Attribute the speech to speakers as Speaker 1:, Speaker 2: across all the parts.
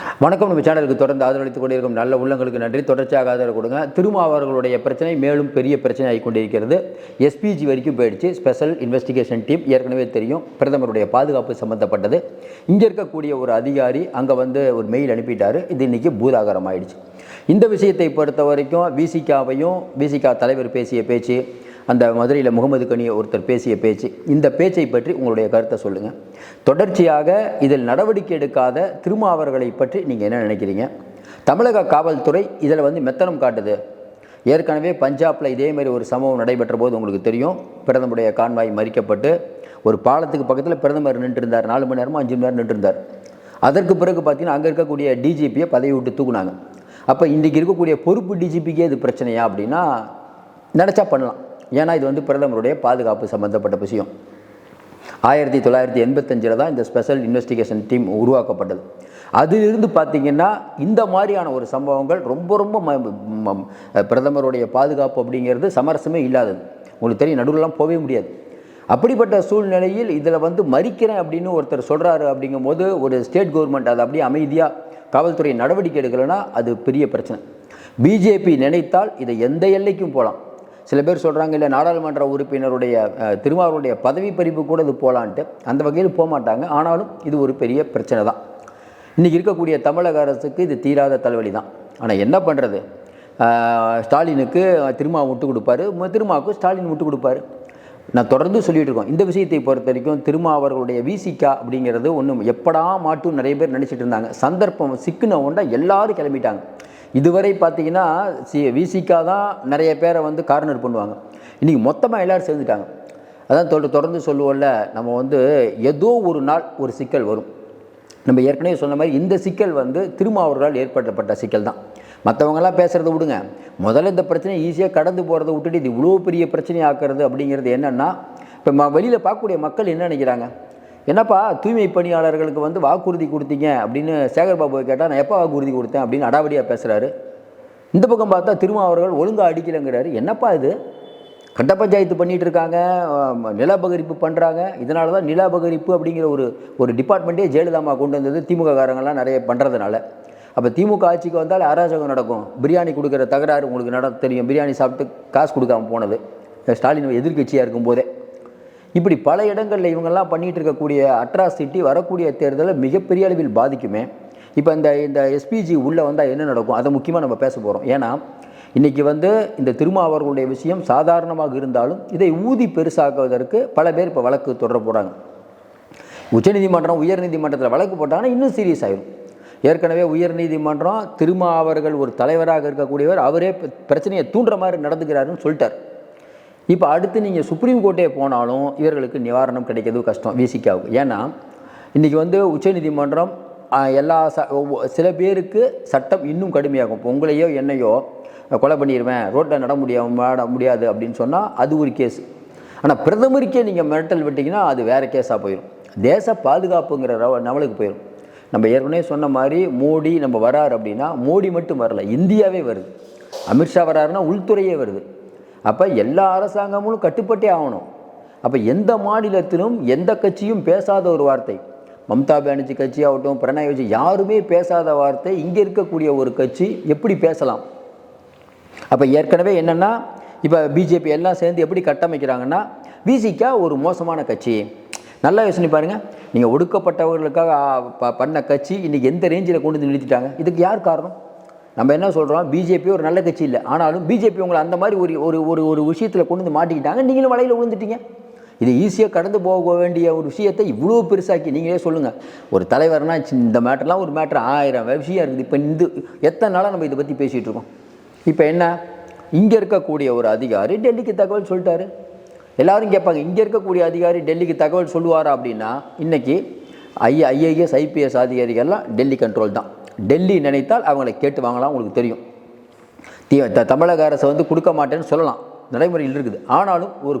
Speaker 1: வணக்கம். நம்ம சேனலுக்கு தொடர்ந்து ஆதரவளித்துக் கொண்டிருக்கும் நல்ல உள்ளங்களுக்கு நன்றி. தொடர்ச்சியாக ஆதரவு கொடுங்க. திருமாவர்களுடைய பிரச்சனை மேலும் பெரிய பிரச்சனை ஆகி கொண்டிருக்கிறது. எஸ்பிஜி வரைக்கும் போயிடுச்சு. ஸ்பெஷல் இன்வெஸ்டிகேஷன் டீம் ஏற்கனவே தெரியும், பிரதமருடைய பாதுகாப்பு சம்மந்தப்பட்டது. இங்கே இருக்கக்கூடிய ஒரு அதிகாரி அங்கே ஒரு மெயில் அனுப்பிட்டார். இது இன்றைக்கி பூதாகரம் ஆயிடுச்சு. இந்த விஷயத்தை பொறுத்த வரைக்கும் விசிகா தலைவர் பேசிய பேச்சு, அந்த மதுரையில் முகமது கனி ஒருத்தர் பேசிய பேச்சு, இந்த பேச்சை பற்றி உங்களுடைய கருத்தை சொல்லுங்கள். தொடர்ச்சியாக இதில் நடவடிக்கை எடுக்காத திருமாவர்களை பற்றி நீங்கள் என்ன நினைக்கிறீங்க? தமிழக காவல்துறை இதில் மெத்தனம் காட்டுது. ஏற்கனவே பஞ்சாபில் இதே மாதிரி ஒரு சம்பவம் நடைபெற்ற போது உங்களுக்கு தெரியும், பிரதமருடைய கான்வாய் மறிக்கப்பட்டு ஒரு பாலத்துக்கு பக்கத்தில் பிரதமர் நின்றுருந்தார். 4 மணி நேரமோ 5 மணி நேரம் நின்றுருந்தார். அதற்கு பிறகு பார்த்தீங்கன்னா அங்கே இருக்கக்கூடிய டிஜிபியை பதவி விட்டு தூக்குனாங்க. அப்போ இன்றைக்கி இருக்கக்கூடிய பொறுப்பு டிஜிபிக்கே இது பிரச்சனையா அப்படின்னா நினச்சா பண்ணலாம். ஏன்னா இது பிரதமருடைய பாதுகாப்பு சம்மந்தப்பட்ட விஷயம். 1985 தான் இந்த ஸ்பெஷல் இன்வெஸ்டிகேஷன் டீம் உருவாக்கப்பட்டது. அதிலிருந்து பார்த்திங்கன்னா இந்த மாதிரியான ஒரு சம்பவங்கள் ரொம்ப பிரதமருடைய பாதுகாப்பு அப்படிங்கிறது சமரசமே இல்லாதது. உங்களுக்கு தெரியும், நடுவில்லாம் போகவே முடியாது. அப்படிப்பட்ட சூழ்நிலையில் இதில் மறிக்கிறேன் அப்படின்னு ஒருத்தர் சொல்கிறாரு. அப்படிங்கும்போது ஒரு ஸ்டேட் கவர்மெண்ட் அதை அப்படியே அமைதியாக காவல்துறை நடவடிக்கை எடுக்கலைன்னா அது பெரிய பிரச்சனை. பிஜேபி நினைத்தால் இதை எந்த எல்லைக்கும் போகலாம். சில பேர் சொல்கிறாங்க, இல்லை நாடாளுமன்ற உறுப்பினருடைய திருமாவருடைய பதவி பறிப்பு கூட இது போகலான்ட்டு. அந்த வகையில் போக மாட்டாங்க. ஆனாலும் இது ஒரு பெரிய பிரச்சனை தான். இன்றைக்கி இருக்கக்கூடிய தமிழக அரசுக்கு இது தீராத தலைவலி தான். ஆனால் என்ன பண்ணுறது, ஸ்டாலினுக்கு திருமா விட்டு கொடுப்பாரு, திருமாவுக்கு ஸ்டாலின் விட்டு கொடுப்பாரு. நான் தொடர்ந்து சொல்லிகிட்டு இருக்கோம். இந்த விஷயத்தை பொறுத்த வரைக்கும் திருமாவர்களுடைய விசிகா அப்படிங்கிறது ஒன்றும் எப்படா மாட்டும் நிறைய பேர் நினச்சிட்டு இருந்தாங்க. சந்தர்ப்பம் சிக்குன ஒன்றா எல்லாரும் கிளம்பிட்டாங்க. இதுவரை பார்த்திங்கன்னா விசிகா தான் நிறைய பேரை கார்னர் பண்ணுவாங்க. இன்றைக்கி மொத்தமாக எல்லோரும் சேர்ந்துட்டாங்க. அதான் தொடர்ந்து சொல்லுவோம்ல, நம்ம ஏதோ ஒரு நாள் ஒரு சிக்கல் வரும். நம்ம ஏற்கனவே சொன்ன மாதிரி இந்த சிக்கல் திருமாவர்களால் ஏற்பட்டப்பட்ட சிக்கல் தான். மற்றவங்களாம் பேசுகிறத விடுங்க, முதல்ல இந்த பிரச்சனை ஈஸியாக கடந்து போகிறத விட்டுட்டு இது இவ்வளோ பெரிய பிரச்சனை ஆக்குறது அப்படிங்கிறது என்னென்னா, இப்போ வெளியில் பார்க்கக்கூடிய மக்கள் என்ன நினைக்கிறாங்க, என்னப்பா தூய்மை பணியாளர்களுக்கு வாக்குறுதி கொடுத்தீங்க அப்படின்னு சேகர்பாபுவை கேட்டால் நான் எப்போ வாக்குறுதி கொடுத்தேன் அப்படின்னு அடாவடியாக பேசுகிறாரு. இந்த பக்கம் பார்த்தா திருமாவர்கள் ஒழுங்காக அடிக்கலைங்கிறாரு. என்னப்பா இது, கட்ட பஞ்சாயத்து பண்ணிகிட்டு இருக்காங்க, நிலபகரிப்பு பண்ணுறாங்க. இதனால தான் நிலபகரிப்பு அப்படிங்கிற ஒரு டிபார்ட்மெண்ட்டே ஜெயலலிதாமா கொண்டு வந்தது. திமுக காரங்கள்லாம் நிறைய பண்ணுறதுனால. அப்போ திமுக ஆட்சிக்கு வந்தால் அராஜகம் நடக்கும். பிரியாணி கொடுக்குற தகராறு உங்களுக்கு தெரியும். பிரியாணி சாப்பிட்டு காசு கொடுக்காம போனது ஸ்டாலின் எதிர்கட்சியாக இருக்கும்போதே. இப்படி பல இடங்களில் இவங்கெல்லாம் பண்ணிகிட்டு இருக்கக்கூடிய அட்ராசிட்டி வரக்கூடிய தேர்தலில் மிகப்பெரிய அளவில் பாதிக்குமே. இப்போ இந்த எஸ்பிஜி உள்ளே வந்தால் என்ன நடக்கும், அதை முக்கியமாக நம்ம பேச போகிறோம். ஏன்னா இன்றைக்கி இந்த திருமாவர்களுடைய விஷயம் சாதாரணமாக இருந்தாலும் இதை ஊதி பெருசாக்குவதற்கு பல பேர் இப்போ வழக்கு தொடர போகிறாங்க. உச்சநீதிமன்றம் உயர்நீதிமன்றத்தில் வழக்கு போட்டாங்கன்னா இன்னும் சீரியஸ் ஆகிடும். ஏற்கனவே உயர்நீதிமன்றம் திருமாவர்கள் ஒரு தலைவராக இருக்கக்கூடியவர், அவரே பிரச்சனையை தூண்டுற மாதிரி நடந்துக்கிறாருன்னு சொல்லிட்டார். இப்போ அடுத்து நீங்கள் சுப்ரீம் கோர்ட்டே போனாலும் இவர்களுக்கு நிவாரணம் கிடைக்கிறது கஷ்டம் விசிகாவுக்கு. ஏன்னா இன்றைக்கி உச்சநீதிமன்றம் சில பேருக்கு சட்டம் இன்னும் கடுமையாகும். இப்போ உங்களையோ என்னையோ கொலை பண்ணிடுவேன், ரோட்டில் நட முடியாது அப்படின்னு சொன்னால் அது ஒரு கேஸ். ஆனால் பிரதமருக்கே நீங்கள் மிரட்டல் விட்டிங்கன்னா அது வேறு கேஸாக போயிடும். தேச பாதுகாப்புங்கிற லெவலுக்கு போயிடும். நம்ம ஏற்கனவே சொன்ன மாதிரி மோடி நம்ம வராரு அப்படின்னா மோடி மட்டும் வரல, இந்தியாவே வருது. அமித்ஷா வராருன்னா உள்துறையே வருது. அப்போ எல்லா அரசாங்கமும் கட்டுப்பட்டே ஆகணும். அப்போ எந்த மாநிலத்திலும் எந்த கட்சியும் பேசாத ஒரு வார்த்தை, மம்தா பானர்ஜி கட்சி ஆகட்டும், பிரணாய் விஜயன், யாருமே பேசாத வார்த்தை இங்கே இருக்கக்கூடிய ஒரு கட்சி எப்படி பேசலாம்? அப்போ ஏற்கனவே என்னென்னா, இப்போ பிஜேபி எல்லாம் சேர்ந்து எப்படி கட்டமைக்கிறாங்கன்னா, விசிகா ஒரு மோசமான கட்சி. நல்லா யோசனை பாருங்கள், நீங்கள் ஒடுக்கப்பட்டவர்களுக்காக பண்ண கட்சி இன்றைக்கி எந்த ரேஞ்சில் கொண்டு வந்து நிறுத்திட்டாங்க. இதுக்கு யார் காரணம்? நம்ம என்ன சொல்கிறோம், பிஜேபி ஒரு நல்ல கட்சி இல்லை, ஆனாலும் பிஜேபி உங்களை அந்த மாதிரி ஒரு விஷயத்தில் கொண்டு வந்து மாட்டிக்கிட்டாங்க, நீங்களும் வலையில் விழுந்துட்டீங்க. இது ஈஸியாக கடந்து போக வேண்டிய ஒரு விஷயத்தை இவ்வளோ பெருசாக்கி நீங்களே சொல்லுங்கள். ஒரு தலைவர்னா இந்த மேட்டர்லாம் ஒரு மேட்டர் 1000 விஷயம் இருக்குது. இப்போ எத்தனை நாளாக நம்ம இதை பற்றி பேசிகிட்டு இருக்கோம். இப்போ என்ன, இங்கே இருக்கக்கூடிய ஒரு அதிகாரி டெல்லிக்கு தகவல் சொல்லிட்டாரு. எல்லோரும் கேட்பாங்க, இங்கே இருக்கக்கூடிய அதிகாரி டெல்லிக்கு தகவல் சொல்லுவாரா அப்படின்னா, இன்றைக்கி ஐஏஎஸ் ஐபிஎஸ் அதிகாரிகள்லாம் டெல்லி கண்ட்ரோல் தான். டெல்லி நினைத்தால் அவங்களை கேட்டு வாங்கலாம். உங்களுக்கு தெரியும், தமிழக அரசை கொடுக்க மாட்டேன்னு சொல்லலாம், நடைமுறையில் இருக்குது. ஆனாலும்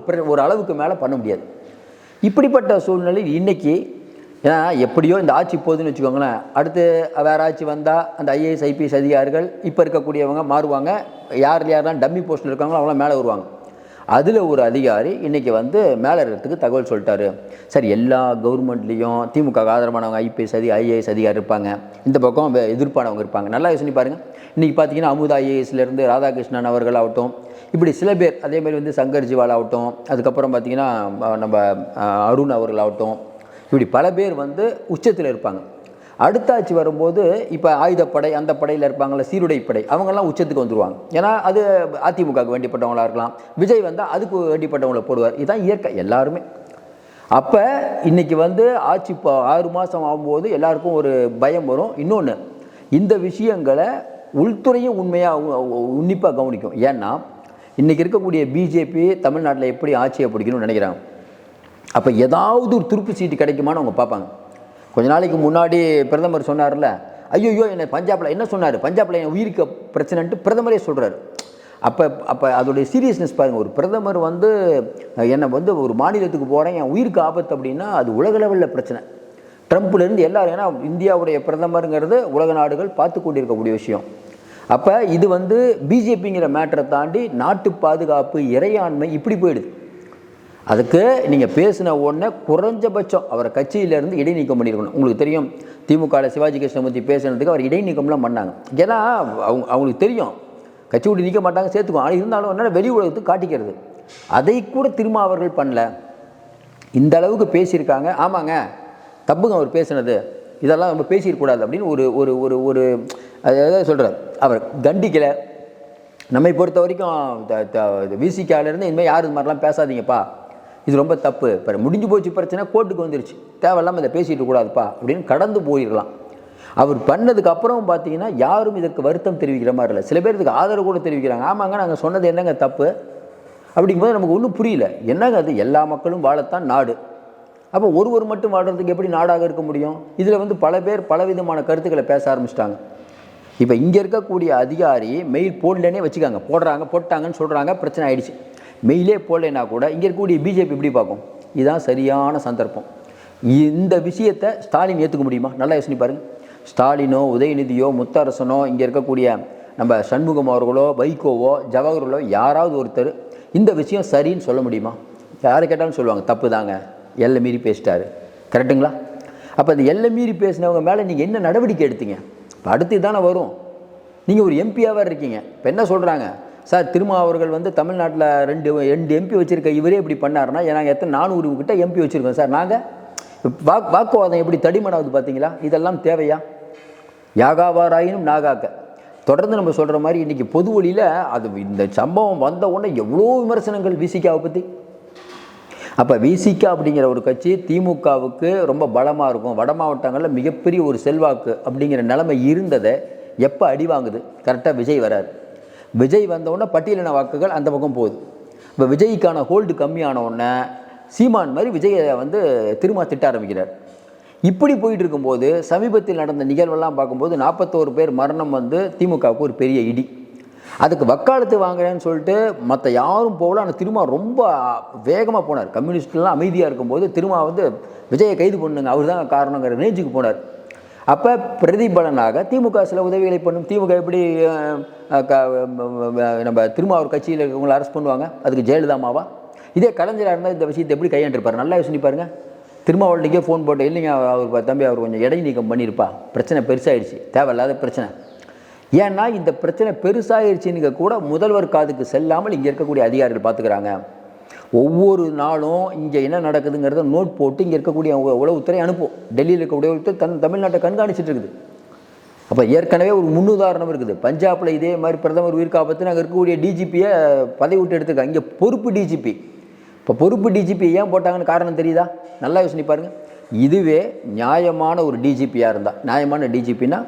Speaker 1: ஒரு அளவுக்கு மேலே பண்ண முடியாது. இப்படிப்பட்ட சூழ்நிலையில் இன்றைக்கி ஏன்னா எப்படியோ இந்த ஆட்சி போகுதுன்னு வச்சுக்கோங்களேன், அடுத்து வேறு ஆட்சி வந்தால் அந்த ஐஏஎஸ் ஐபிஎஸ் அதிகாரிகள் இப்போ இருக்கக்கூடியவங்க மாறுவாங்க. யாரெல்லாம் டம்மி போஸ்ட்டில் இருக்காங்களோ அவங்களாம் மேலே வருவாங்க. அதில் ஒரு அதிகாரி இன்றைக்கி வந்து மேலே இருக்கிறதுக்கு தகவல் சொல்லிட்டாரு. சரி, எல்லா கவர்மெண்ட்லேயும் திமுக ஆதரவானவங்க ஐபிஎஸ் ஐஏஎஸ் அதிகாரி இருப்பாங்க, இந்த பக்கம் எதிர்ப்பானவங்க இருப்பாங்க. நல்லா யோசனை பாருங்கள். இன்றைக்கி பார்த்தீங்கன்னா அமுதா ஐஏஎஸ்லேருந்து ராதாகிருஷ்ணன் அவர்கள் ஆகட்டும், இப்படி சில பேர், அதேமாதிரி வந்து சங்கர் ஜிவால் ஆகட்டும், அதுக்கப்புறம் பார்த்திங்கன்னா நம்ம அருண் அவர்கள் ஆகட்டும், இப்படி பல பேர் வந்து உச்சத்தில் இருப்பாங்க. அடுத்த ஆட்சி வரும்போது இப்போ ஆயுதப்படை அந்த படையில் இருப்பாங்கள, சீருடைப்படை, அவங்கெல்லாம் உச்சத்துக்கு வந்துடுவாங்க. ஏன்னா அது அதிமுகவுக்கு வேண்டிப்பட்டவங்களாக இருக்கலாம். விஜய் வந்தால் அதுக்கு வேண்டிப்பட்டவங்களை போடுவார். இதுதான் இயற்கை எல்லாருமே. அப்போ இன்றைக்கி வந்து ஆட்சி இப்போ 6 மாதம் ஆகும்போது எல்லாருக்கும் ஒரு பயம் வரும். இன்னொன்று, இந்த விஷயங்களை உள்துறையும் உன்னிப்பாக கவனிக்கும். ஏன்னா இன்றைக்கி இருக்கக்கூடிய பிஜேபி தமிழ்நாட்டில் எப்படி ஆட்சியை பிடிக்கணும்னு நினைக்கிறாங்க. அப்போ ஏதாவது ஒரு துருப்பு சீட்டு கிடைக்குமான்னு அவங்க பார்ப்பாங்க. கொஞ்ச நாளைக்கு முன்னாடி பிரதமர் சொன்னார்ல, ஐயோ என்னை பஞ்சாபில் என்ன சொன்னார், பஞ்சாபில் என் உயிருக்கு பிரச்சனைன்ட்டு பிரதமரே சொல்கிறார். அப்போ அதோடைய சீரியஸ்னஸ் பாருங்கள். ஒரு பிரதமர் வந்து என்னை வந்து ஒரு மாநிலத்துக்கு போகிறேன், என் உயிருக்கு ஆபத்து அப்படின்னா அது உலக லெவலில் பிரச்சனை. ட்ரம்ப்லேருந்து எல்லாரும், ஏன்னா இந்தியாவுடைய பிரதமருங்கிறது உலக நாடுகள் பார்த்து கொண்டிருக்கக்கூடிய விஷயம். அப்போ இது வந்து பிஜேபிங்கிற மேட்டரை தாண்டி நாட்டு பாதுகாப்பு, இறையாண்மை இப்படி போயிடுது. அதுக்கு நீங்கள் பேசின உடனே குறைஞ்சபட்சம் அவரை கட்சியிலேருந்து இடைநீக்கம் பண்ணியிருக்கணும். உங்களுக்கு தெரியும், திமுகவில் சிவாஜி கிருஷ்ணமூர்த்தி பேசுனதுக்கு அவர் இடைநீக்கம்லாம் பண்ணாங்க. ஏன்னா அவங்களுக்கு தெரியும் கட்சி விட்டு நீக்க மாட்டாங்க, சேர்த்துக்குவோம். ஆனால் இருந்தாலும் என்னென்ன வெளி உலகத்துக்கு காட்டிக்கிறது. அதை கூட திரும்ப அவர்கள் பண்ணல. இந்த அளவுக்கு பேசியிருக்காங்க. ஆமாங்க, தப்புங்க அவர் பேசுனது, இதெல்லாம் நம்ம பேசியிருக்கூடாது அப்படின்னு ஒரு ஒரு ஒரு ஒரு அதாவது சொல்கிறார். அவர் கண்டிக்கலை. நம்மை பொறுத்த வரைக்கும் விசிகாவிலேருந்து இனிமேல் யார் இது மாதிரிலாம் பேசாதீங்கப்பா, இது ரொம்ப தப்பு, இப்போ முடிஞ்சு போச்சு பிரச்சனை, கோர்ட்டுக்கு வந்துருச்சு, தேவையில்லாமல் இதை பேசிட்டு கூடாதுப்பா அப்படின்னு கடந்து போயிடலாம். அவர் பண்ணதுக்கு அப்புறம் பார்த்தீங்கன்னா யாரும் இதற்கு வருத்தம் தெரிவிக்கிற மாதிரி இல்லை. சில பேர் இதுக்கு ஆதரவு கூட தெரிவிக்கிறாங்க. ஆமாங்க, நாங்கள் சொன்னது என்னங்க தப்பு அப்படிங்கும்போது நமக்கு ஒன்றும் புரியல. என்னங்க அது, எல்லா மக்களும் வாழத்தான் நாடு. அப்போ ஒருவர் மட்டும் வாழ்கிறதுக்கு எப்படி நாடாக இருக்க முடியும்? இதில் வந்து பல பேர் பலவிதமான கருத்துக்களை பேச ஆரம்பிச்சிட்டாங்க. இப்போ இங்கே இருக்கக்கூடிய அதிகாரி மெயில் போடலன்னே வச்சுக்காங்க, போட்டாங்கன்னு சொல்கிறாங்க, பிரச்சனை ஆகிடுச்சு. மெயிலே போடலைன்னா கூட இங்கே இருக்கக்கூடிய பிஜேபி எப்படி பார்க்கும்? இதுதான் சரியான சந்தர்ப்பம். இந்த விஷயத்தை ஸ்டாலின் ஏற்றுக்க முடியுமா? நல்லா யோசனை பாருங்கள். ஸ்டாலினோ, உதயநிதியோ, முத்தரசனோ, இங்கே இருக்கக்கூடிய நம்ம சண்முகம் அவர்களோ, வைகோவோ, ஜவஹர்களோ, யாராவது ஒருத்தர் இந்த விஷயம் சரின்னு சொல்ல முடியுமா? யாரை கேட்டாலும் சொல்லுவாங்க தப்பு தாங்க, எல்லை மீறி பேசிட்டாரு. கரெக்டுங்களா? அப்போ அந்த எல்லை மீறி பேசினவங்க மேலே நீங்கள் என்ன நடவடிக்கை எடுத்தீங்க? இப்போ அடுத்து தானே வரும். நீங்கள் ஒரு எம்பியாவாக இருக்கீங்க. இப்போ என்ன சொல்கிறாங்க, சார் திருமாவர்கள் வந்து தமிழ்நாட்டில் ரெண்டு எம்பி வச்சுருக்க இவரே இப்படி பண்ணாருன்னா நாங்கள் எத்தனை 400 கிட்ட எம்பி வச்சுருக்கோம் சார். நாங்கள் வாக்குவாதம் எப்படி தடிமனாவது பார்த்தீங்களா? இதெல்லாம் தேவையா? யாகாவாராயினும் நாகாக்க. தொடர்ந்து நம்ம சொல்கிற மாதிரி இன்றைக்கி பொது வழியில் அது இந்த சம்பவம் வந்த உடனே எவ்வளோ விமர்சனங்கள் விசிகாவை பற்றி. அப்போ விசிகா அப்படிங்கிற ஒரு கட்சி திமுகவுக்கு ரொம்ப பலமாக இருக்கும், வட மாவட்டங்களில் மிகப்பெரிய ஒரு செல்வாக்கு அப்படிங்கிற நிலைமை இருந்ததை எப்போ அடி வாங்குது? கரெக்டாக விஜய் வராரு. விஜய் வந்தவுடனே பட்டியலின வாக்குகள் அந்த பக்கம் போகுது. இப்போ விஜய்க்கான ஹோல்டு கம்மியான உடனே சீமான் மாதிரி விஜயை வந்து திரும்ப திட்ட ஆரம்பிக்கிறார். இப்படி போயிட்டு இருக்கும்போது சமீபத்தில் நடந்த நிகழ்வெல்லாம் பார்க்கும்போது 41 பேர் மரணம் வந்து திமுகவுக்கு ஒரு பெரிய இடி. அதுக்கு வக்காலத்து வாங்குறேன்னு சொல்லிட்டு மற்ற யாரும் போகல. ஆனால் திரும்ப ரொம்ப வேகமாக போனார். கம்யூனிஸ்ட்லாம் அமைதியாக இருக்கும்போது திரும்ப வந்து விஜயை கைது பண்ணுங்க, அவர் தான் காரணங்கிற ரேஞ்சுக்கு போனார். அப்போ பிரதிபலனாக திமுக சில உதவிகளை பண்ணும். திமுக எப்படி நம்ம திரும்ப அவர் கட்சியில் இருக்கவங்களை அரெஸ்ட் பண்ணுவாங்க? அதுக்கு ஜெயலலிதாமாவா? இதே கலைஞராக இருந்தால் இந்த விஷயத்தை எப்படி கையாண்டிருப்பார்? நல்லா யோசனை பாருங்க. திருமாவளவனுக்கே ஃபோன் போட்டு, இல்லைங்க அவர் தம்பி அவர் கொஞ்சம் இடை நீக்கம் பண்ணியிருப்பா, பிரச்சனை பெருசாகிடுச்சு, தேவையில்லாத பிரச்சனை. ஏன்னா இந்த பிரச்சனை பெருசாகிடுச்சின்னு கூட முதல்வர் காதுக்கு செல்லாமல் இங்கே இருக்கக்கூடிய அதிகாரிகள் பார்த்துக்கிறாங்க. ஒவ்வொரு நாளும் இங்கே என்ன நடக்குதுங்கிறத நோட் போட்டு இங்கே இருக்கக்கூடிய உளவுத்துறை அனுப்பும். டெல்லியில் இருக்கக்கூடிய உளவுத்துறை தமிழ்நாட்டை கண்காணிச்சிட்டு இருக்குது. அப்போ ஏற்கனவே ஒரு முன்னுதாரணம் இருக்குது. பஞ்சாபில் இதே மாதிரி பிரதமர் உயிர் காப்பத்து அங்கே இருக்கக்கூடிய டிஜிபியை பதவி விட்டு எடுத்துருக்காங்க. இங்கே பொறுப்பு டிஜிபி. இப்போ பொறுப்பு டிஜிபி ஏன் போட்டாங்கன்னு காரணம் தெரியுதா? நல்லா யோசனை பாருங்கள். இதுவே நியாயமான ஒரு டிஜிபியாக இருந்தால், நியாயமான டிஜிபின்னா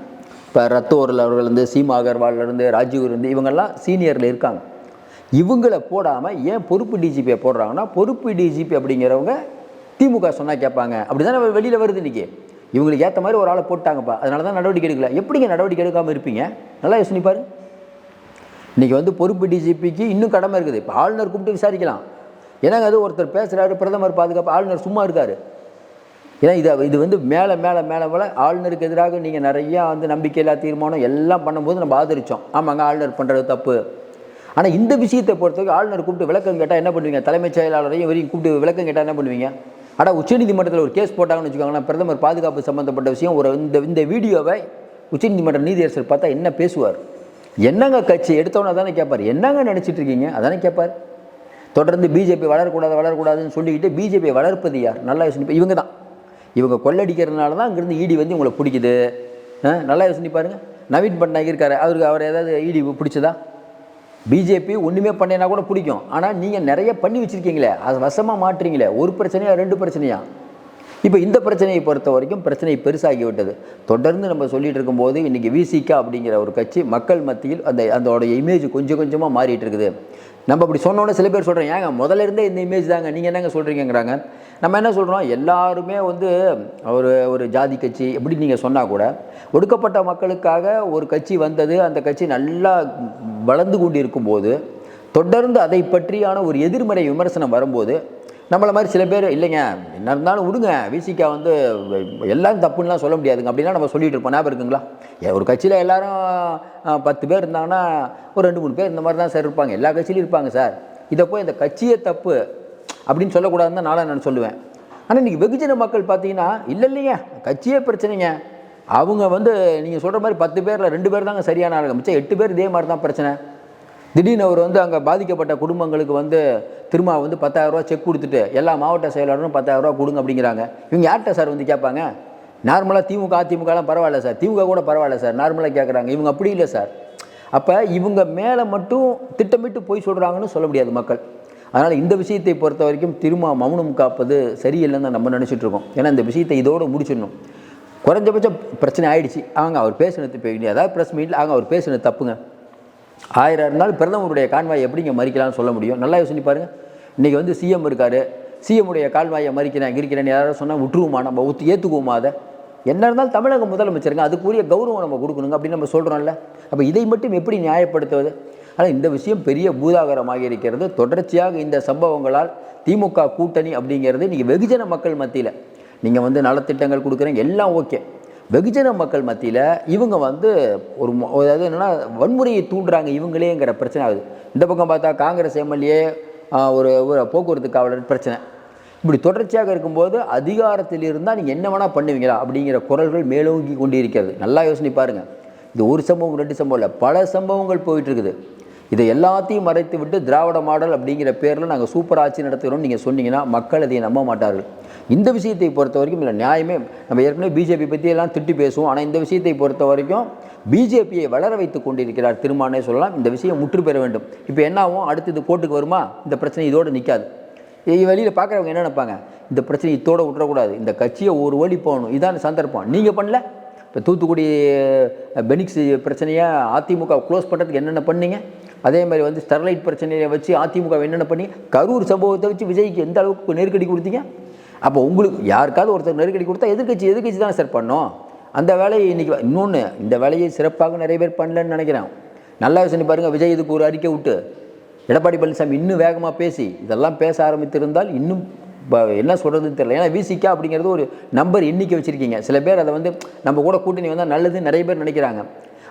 Speaker 1: இப்போ ரத்தோரில் அவர்கள்லேருந்து, சீமா அகர்வால்லேருந்து, ராஜீவ்லேருந்து இவங்கெல்லாம் சீனியரில் இருக்காங்க. இவங்களை போடாமல் ஏன் பொறுப்பு டிஜிபியை போடுறாங்கன்னா, பொறுப்பு டிஜிபி அப்படிங்கிறவங்க திமுக சொன்னால் கேட்பாங்க. அப்படி தானே வெளியில் வருது இன்றைக்கி. இவங்களுக்கு ஏற்ற மாதிரி ஒரு ஆளை போட்டாங்கப்பா, அதனால தான் நடவடிக்கை எடுக்கல. எப்படிங்க நடவடிக்கை எடுக்காமல் இருப்பீங்க? நல்லா யோசனை பாரு. இன்றைக்கி வந்து பொறுப்பு டிஜிபிக்கு இன்னும் கடமை இருக்குது. இப்போ ஆளுநர் கூப்பிட்டு விசாரிக்கலாம். ஏன்னாங்க அது ஒருத்தர் பேசுகிறாரு, பிரதமர் பாதுகாப்பு, ஆளுநர் சும்மா இருக்கார். ஏன்னா இது வந்து மேலே மேலே மேலே மேலே ஆளுநருக்கு எதிராக நீங்கள் நிறையா வந்து நம்பிக்கையில்லா தீர்மானம் எல்லாம் பண்ணும்போது நம்ம ஆதரித்தோம். ஆமாங்க, ஆளுநர் பண்ணுறது தப்பு. ஆனால் இந்த விஷயத்தை பொறுத்தவரைக்கும் ஆளுநர் கூப்பிட்டு விளக்கம் கேட்டால் என்ன பண்ணுவீங்க? தலைமைச் செயலாளரையும் வரையும் கூப்பிட்டு விளக்கம் கேட்டால் என்ன பண்ணுவீங்க? ஆனால் உச்சநீதிமன்றத்தில் ஒரு கேஸ் போட்டாங்கன்னு வச்சுக்கோங்களேன், பிரதமர் பாதுகாப்பு சம்மந்தப்பட்ட விஷயம், ஒரு இந்த வீடியோவை உச்சநீதிமன்ற நீதியரசர் பார்த்தா என்ன பேசுவார்? என்னங்க கட்சி எடுத்தவொன்னே தானே கேட்பார், என்னங்க நினச்சிட்டு இருக்கீங்க அதானே கேட்பார். தொடர்ந்து பிஜேபி வளரக்கூடாதுன்னு சொல்லிக்கிட்டு பிஜேபியை வளர்ப்பது யார்? நல்லா யோசிச்சு, இவங்க தான். இவங்க கொள்ளடிக்கிறதுனால தான் அங்கேருந்து இடி வந்து உங்களை பிடிக்குது. நல்லா யோசிச்சு பாருங்கள். நவீன் பட்நாயக் இருக்கார், அவர் ஏதாவது இடி பிடிச்சதா? பிஜேபி ஒன்றுமே பண்ணேன்னா கூட பிடிக்கும். ஆனால் நீங்கள் நிறைய பண்ணி வச்சுருக்கீங்களே, அது வசமாக மாட்டுறீங்களே. ஒரு பிரச்சனையா 2 பிரச்சனையா? இப்போ இந்த பிரச்சனையை பொறுத்த வரைக்கும் பிரச்சனை பெருசாகி விட்டது. தொடர்ந்து நம்ம சொல்லிகிட்டு இருக்கும்போது இன்றைக்கி விசிக அப்படிங்கிற ஒரு கட்சி மக்கள் மத்தியில் அதோடைய இமேஜ் கொஞ்சம் கொஞ்சமாக மாறிட்டு இருக்குது. நம்ம அப்படி சொன்னோன்னே சில பேர் சொல்கிறோம், ஏங்க முதல்ல இருந்தே இந்த இமேஜ் தாங்க, நீங்கள் என்னங்க சொல்கிறீங்கிறாங்க. நம்ம என்ன சொல்கிறோம், எல்லாருமே வந்து ஒரு ஜாதி கட்சி எப்படி நீங்கள் சொன்னால் கூட, ஒடுக்கப்பட்ட மக்களுக்காக ஒரு கட்சி வந்தது, அந்த கட்சி நல்லா வளர்ந்து கொண்டு இருக்கும்போது தொடர்ந்து அதை பற்றியான ஒரு எதிர்மறை விமர்சனம் வரும்போது நம்மளை மாதிரி சில பேர் இல்லைங்க என்ன இருந்தாலும் விடுங்க, விசிக வந்து எல்லாம் தப்புன்னெலாம் சொல்ல முடியாதுங்க அப்படின்னா நம்ம சொல்லிகிட்டு இருப்போம். ஞாபகம் இருக்குங்களா? ஒரு கட்சியில் எல்லாரும் 10 பேர் இருந்தாங்கன்னா ஒரு 2-3 பேர் இந்த மாதிரி தான் சார் இருப்பாங்க, எல்லா கட்சியிலையும் இருப்பாங்க சார். இதை போய் இந்த கட்சியே தப்பு அப்படின்னு சொல்லக்கூடாதுன்னு தான் நான் சொல்லுவேன். ஆனால் இன்றைக்கி வெகுஜன மக்கள் பார்த்தீங்கன்னா இல்லைங்க கட்சியே பிரச்சனைங்க, அவங்க வந்து நீங்கள் சொல்கிற மாதிரி 10 பேரில் 2 பேர் தாங்க சரியான ஆளுங்க, மிச்சம் 8 பேர் இதே மாதிரி தான் பிரச்சனை. திடீர்னு அவர் வந்து அங்கே பாதிக்கப்பட்ட குடும்பங்களுக்கு வந்து திரும்ப வந்து 10,000 ரூபா செக் கொடுத்துட்டு எல்லா மாவட்ட செயலாளரும் 10,000 ரூபா கொடுங்க அப்படிங்கிறாங்க. இவங்க யார்கிட்ட சார் வந்து கேட்பாங்க? நார்மலாக திமுக அதிமுகலாம் பரவாயில்ல சார், திமுக கூட பரவாயில்ல சார், நார்மலாக கேட்குறாங்க. இவங்க அப்படி இல்லை சார். அப்போ இவங்க மேலே மட்டும் திட்டமிட்டு போய் சொல்கிறாங்கன்னு சொல்ல முடியாது மக்கள். அதனால் இந்த விஷயத்தை பொறுத்த வரைக்கும் திரும்ப மௌனம் காப்பது சரியில்லைன்னு தான் நம்ம நினச்சிட்டு இருக்கோம். ஏன்னா இந்த விஷயத்தை இதோடு முடிச்சிடணும். குறைஞ்சபட்சம் பிரச்சனை ஆகிடுச்சு, அவர் பேசினது அதாவது ப்ரெஸ் மீட்டில் அவர் பேசினது தப்புங்க. 1000 இருந்தாலும் பிரதமருடைய கால்வாயை எப்படிங்க மறிக்கலாம்னு சொல்ல முடியும்? நல்லா யோசிச்சு பாருங்கள். இன்றைக்கி வந்து சிஎம் இருக்கார், சிஎம்முடைய கால்வாயை இருக்கிறேன்னு யாராவது சொன்னால் விட்டுருவோமா? நம்ம ஏற்றுக்குவோமா? அதை என்ன இருந்தாலும் தமிழக முதலமைச்சருங்க, அதுக்குரிய கௌரவம் நம்ம கொடுக்கணுங்க அப்படின்னு நம்ம சொல்கிறோம்ல. அப்போ இதை மட்டும் எப்படி நியாயப்படுத்துவது? ஆனால் இந்த விஷயம் பெரிய பூதாகரமாக இருக்கிறது. தொடர்ச்சியாக இந்த சம்பவங்களால் திமுக கூட்டணி அப்படிங்கிறது இன்றைக்கி வெகுஜன மக்கள் மத்தியில் நீங்கள் வந்து நலத்திட்டங்கள் கொடுக்குறீங்க எல்லாம் ஓகே, வெகுஜன மக்கள் மத்தியில் இவங்க வந்து அதாவது என்னென்னா வன்முறையை தூண்டுறாங்க இவங்களேங்கிற பிரச்சனை ஆகுது. இந்த பக்கம் பார்த்தா காங்கிரஸ் எம்எல்ஏ ஒரு போக்குவரத்து காவலர் பிரச்சனை. இப்படி தொடர்ச்சியாக இருக்கும்போது அதிகாரத்தில் இருந்தால் நீங்கள் என்ன வேணால் பண்ணுவீங்களா அப்படிங்கிற குரல்கள் மேலோங்கி கொண்டு இருக்கிறது. நல்லா யோசனை பாருங்கள். இது ஒரு சம்பவம் 2 சம்பவம் இல்லை, பல சம்பவங்கள் போயிட்டுருக்குது. இதை எல்லாத்தையும் மறைத்து விட்டு திராவிட மாடல் அப்படிங்கிற பேரில் நாங்கள் சூப்பர் ஆட்சி நடத்துகிறோம்னு நீங்கள் சொன்னீங்கன்னா மக்கள் அதை நம்ப மாட்டார்கள். இந்த விஷயத்தை பொறுத்த வரைக்கும் இல்லை நியாயமே. நம்ம ஏற்கனவே பிஜேபி பற்றியெல்லாம் திட்டி பேசுவோம். ஆனால் இந்த விஷயத்தை பொறுத்த வரைக்கும் பிஜேபியை வளர வைத்து கொண்டிருக்கிறார் திருமானே சொல்லலாம். இந்த விஷயம் முற்று பெற வேண்டும். இப்போ என்ன ஆகும்? அடுத்து இது கோர்ட்டுக்கு வருமா? இந்த பிரச்சனை இதோடு நிற்காது. வெளியில் பார்க்குறவங்க என்ன நினைப்பாங்க? இந்த பிரச்சனை இதோடு விட்டுறக்கூடாது, இந்த கட்சியை ஒரு வழி போகணும், இதான் சந்தர்ப்பம். நீங்கள் பண்ணல. இப்போ தூத்துக்குடி பெனிக்ஸ் பிரச்சனையை அதிமுக க்ளோஸ் பண்ணுறதுக்கு என்னென்ன பண்ணீங்க? அதே மாதிரி வந்து ஸ்டெர்லைட் பிரச்சனையை வச்சு அதிமுக என்னென்ன பண்ணி, கரூர் சம்பவத்தை வச்சு விஜய்க்கு எந்த அளவுக்கு நெருக்கடி கொடுத்தீங்க? அப்போ உங்களுக்கு யாருக்காவது ஒருத்தர் நெருக்கடி கொடுத்தா எதிர்கட்சி தானே சார் பண்ணோம். அந்த வேலையை இன்றைக்கி இன்னொன்று, இந்த வேலையை சிறப்பாக நிறைய பேர் பண்ணலன்னு நினைக்கிறேன். நல்லா யோசனை பாருங்கள். விஜய் இதுக்கு ஒரு அறிக்கை விட்டு எடப்பாடி பழனிசாமி இன்னும் வேகமாக பேசி இதெல்லாம் பேச ஆரம்பித்திருந்தால் இன்னும் என்ன சொல்கிறதுன்னு தெரியல. ஏன்னா விசிக அப்படிங்கிறது ஒரு நம்பர் எண்ணிக்கை வச்சுருக்கீங்க. சில பேர் அதை வந்து நம்ம கூட கூட்டணி வந்தால் நல்லதுன்னு நிறைய பேர் நினைக்கிறாங்க.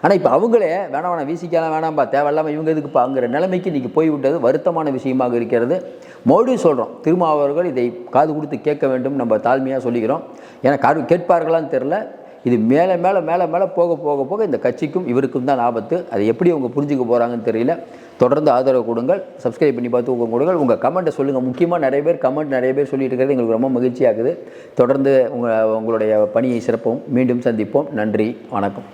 Speaker 1: ஆனால் இப்போ அவங்களே வேணாம் விசிக்கலாம் வேணாம்பா, தேவையில்லாமல் இவங்க எதுக்குப்பாங்கிற நிலைமைக்கு இன்றைக்கி போய்விட்டது. வருத்தமான விஷயமாக இருக்கிறது. மறுபடியும் சொல்கிறோம், திருமாவர்கள் இதை காது கொடுத்து கேட்க வேண்டும், நம்ம தாழ்மையாக சொல்லிக்கிறோம். ஏன்னா கேட்பார்களான்னு தெரில. இது மேலே மேலே மேலே மேலே போக போக போக இந்த கட்சிக்கும் இவருக்கும் தான் ஆபத்து. அதை எப்படி அவங்க புரிஞ்சுக்க போகிறாங்கன்னு தெரியல. தொடர்ந்து ஆதரவு கொடுங்கள், சப்ஸ்கிரைப் பண்ணி பார்த்து கொடுங்கள். உங்கள் கமெண்ட்டை சொல்லுங்கள். முக்கியமாக நிறைய பேர் சொல்லிட்டு இருக்கிறது எங்களுக்கு ரொம்ப மகிழ்ச்சியாகுது. தொடர்ந்து உங்களுடைய பணியை சிறப்போம். மீண்டும் சந்திப்போம். நன்றி, வணக்கம்.